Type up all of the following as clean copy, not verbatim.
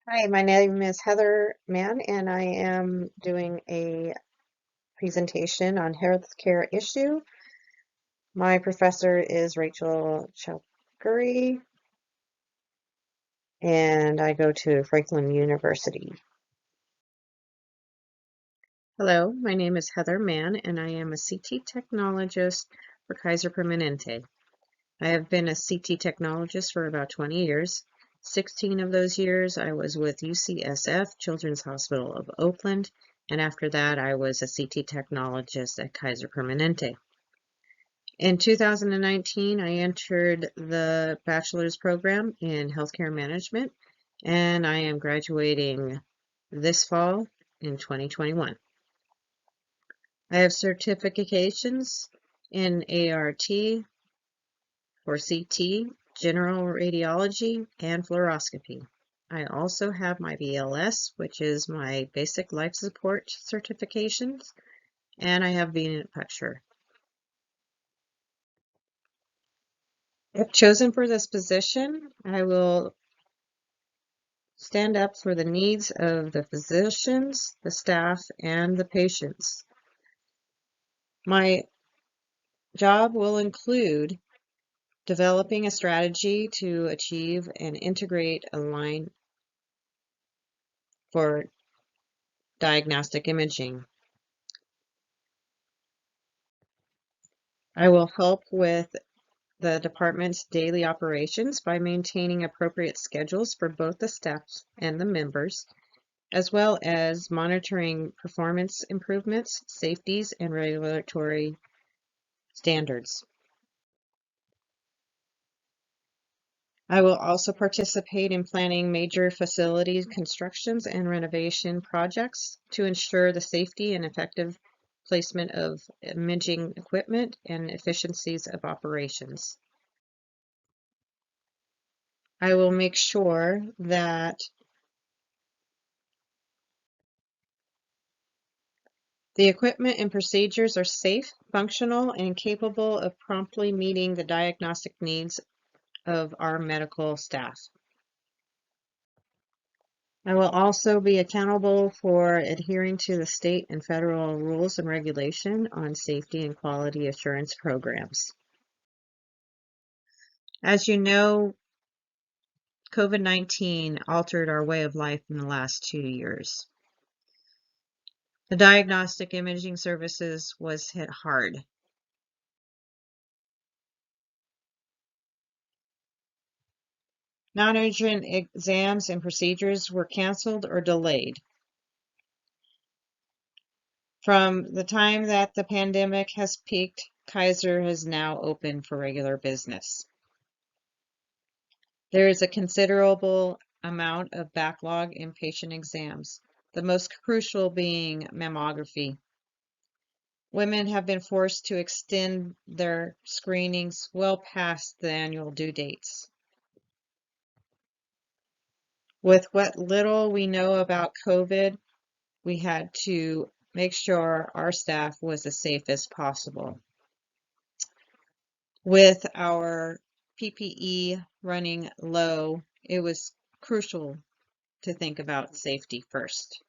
Hi, my name is Heather Mann, and I am doing a presentation on healthcare issue. My professor is Rachel Chowdhury, and I go to Franklin University. Hello, my name is Heather Mann, and I am a CT technologist for Kaiser Permanente. I have been a CT technologist for about 20 years. 16 of those years I was with UCSF, Children's Hospital of Oakland, and after that I was a CT technologist at Kaiser Permanente. In 2019, I entered the bachelor's program in healthcare management, and I am graduating this fall in 2021. I have certifications in ART, for CT, general radiology, and fluoroscopy. I also have my BLS, which is my basic life support certifications, and I have venipuncture. If chosen for this position, I will stand up for the needs of the physicians, the staff, and the patients. My job will include developing a strategy to achieve and integrate a line for diagnostic imaging. I will help with the department's daily operations by maintaining appropriate schedules for both the staff and the members, as well as monitoring performance improvements, safeties, and regulatory standards. I will also participate in planning major facility constructions and renovation projects to ensure the safety and effective placement of imaging equipment and efficiencies of operations. I will make sure that the equipment and procedures are safe, functional, and capable of promptly meeting the diagnostic needs of our medical staff. I will also be accountable for adhering to the state and federal rules and regulation on safety and quality assurance programs. As you know, COVID-19 altered our way of life in the last 2 years. The diagnostic imaging services was hit hard. Non-urgent exams and procedures were canceled or delayed. From the time that the pandemic has peaked, Kaiser has now opened for regular business. There is a considerable amount of backlog in patient exams, the most crucial being mammography. Women have been forced to extend their screenings well past the annual due dates. With what little we know about COVID, we had to make sure our staff was as safe as possible. With our PPE running low, it was crucial to think about safety first.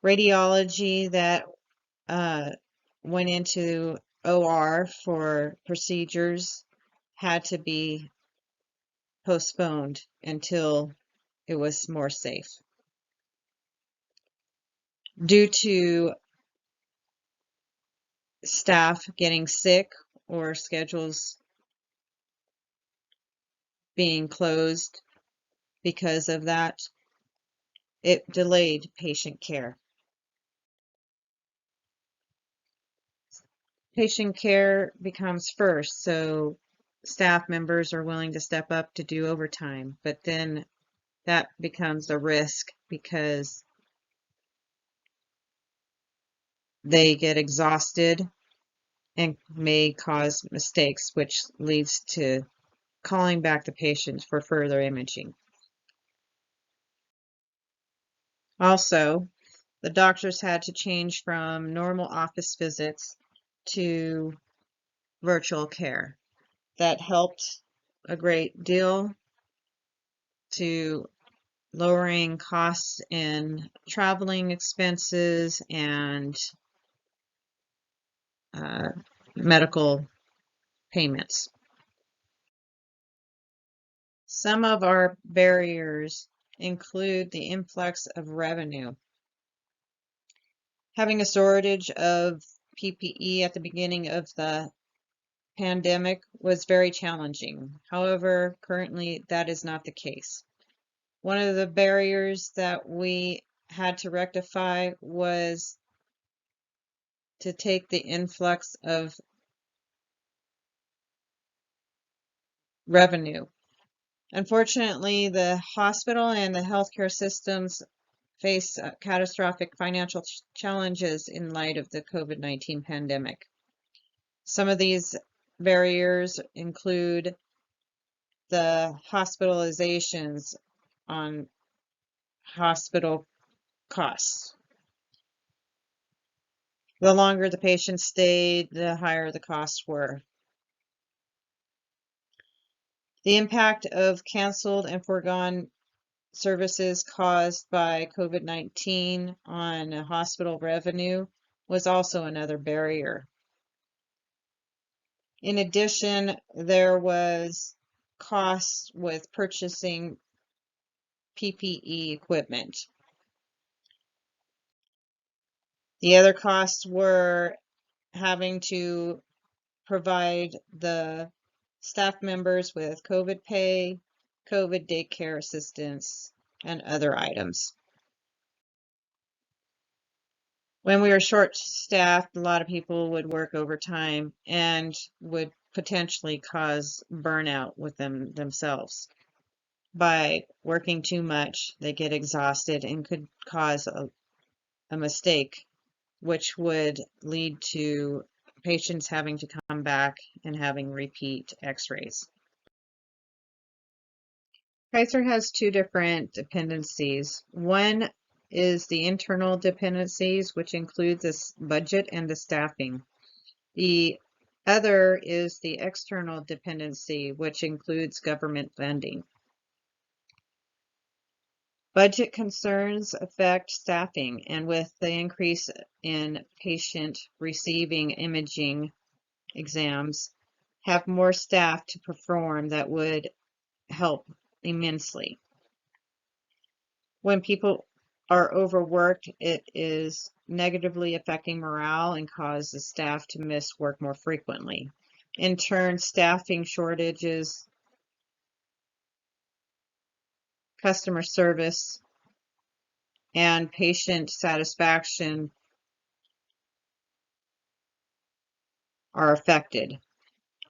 Radiology that went into OR for procedures had to be postponed until it was more safe. Due to staff getting sick or schedules being closed because of that, it delayed patient care. Patient care becomes first, so staff members are willing to step up to do overtime, but then that becomes a risk because they get exhausted and may cause mistakes, which leads to calling back the patient for further imaging. Also, the doctors had to change from normal office visits to virtual care. That helped a great deal to lowering costs in traveling expenses and medical payments. Some of our barriers include the influx of revenue. Having a shortage of PPE at the beginning of the pandemic was very challenging. However, currently that is not the case. One of the barriers that we had to rectify was to take the influx of revenue. Unfortunately, the hospital and the healthcare systems face catastrophic financial challenges in light of the COVID-19 pandemic. Some of these barriers include the hospitalizations on hospital costs. The longer the patient stayed, the higher the costs were. The impact of canceled and foregone services caused by COVID-19 on hospital revenue was also another barrier. In addition, there was costs with purchasing PPE equipment. The other costs were having to provide the staff members with COVID pay, COVID daycare assistance, and other items. When we were short-staffed, a lot of people would work overtime and would potentially cause burnout with themselves. By working too much, they get exhausted and could cause a mistake, which would lead to patients having to come back and having repeat x-rays. Kaiser has two different dependencies. One is the internal dependencies, which includes the budget and the staffing. The other is the external dependency, which includes government funding. Budget concerns affect staffing, and with the increase in patient receiving imaging exams, have more staff to perform that would help immensely. When people are overworked, it is negatively affecting morale and causes staff to miss work more frequently. In turn, staffing shortages, customer service, and patient satisfaction are affected.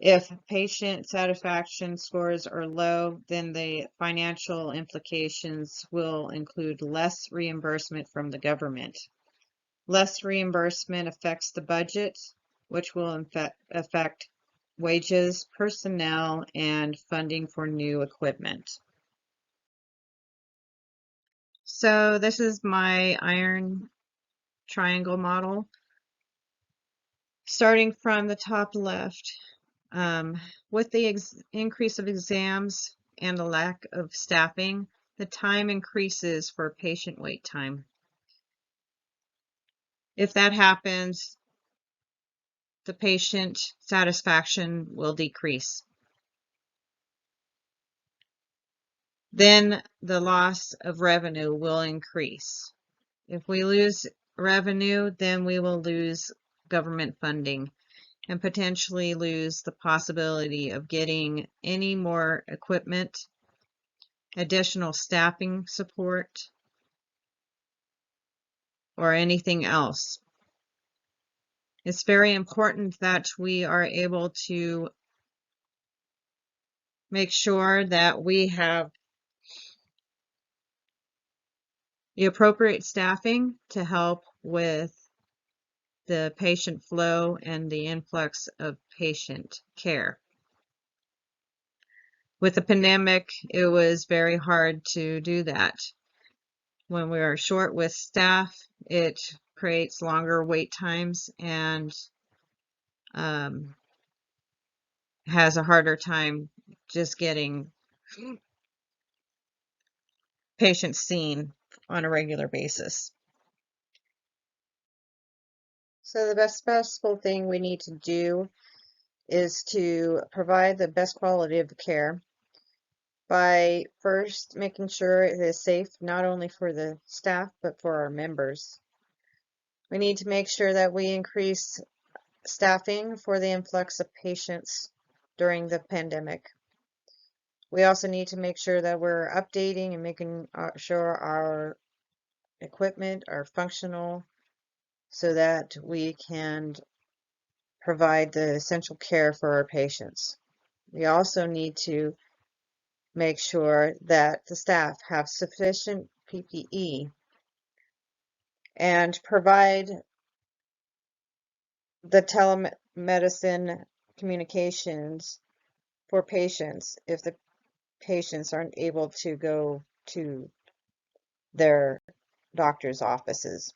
If patient satisfaction scores are low, then the financial implications will include less reimbursement from the government. Less reimbursement affects the budget, which will affect wages, personnel, and funding for new equipment. So this is my iron triangle model. Starting from the top left, with the increase of exams and the lack of staffing, the time increases for patient wait time. If that happens, the patient satisfaction will decrease. Then the loss of revenue will increase. If we lose revenue, then we will lose government funding and potentially lose the possibility of getting any more equipment, additional staffing support, or anything else. It's very important that we are able to make sure that we have the appropriate staffing to help with the patient flow and the influx of patient care. With the pandemic, it was very hard to do that. When we are short with staff, it creates longer wait times and has a harder time just getting patients seen on a regular basis. So the best possible thing we need to do is to provide the best quality of care by first making sure it is safe not only for the staff but for our members. We need to make sure that we increase staffing for the influx of patients during the pandemic. We also need to make sure that we're updating and making sure our equipment are functional so that we can provide the essential care for our patients. We also need to make sure that the staff have sufficient PPE and provide the telemedicine communications for patients if the patients aren't able to go to their doctor's offices.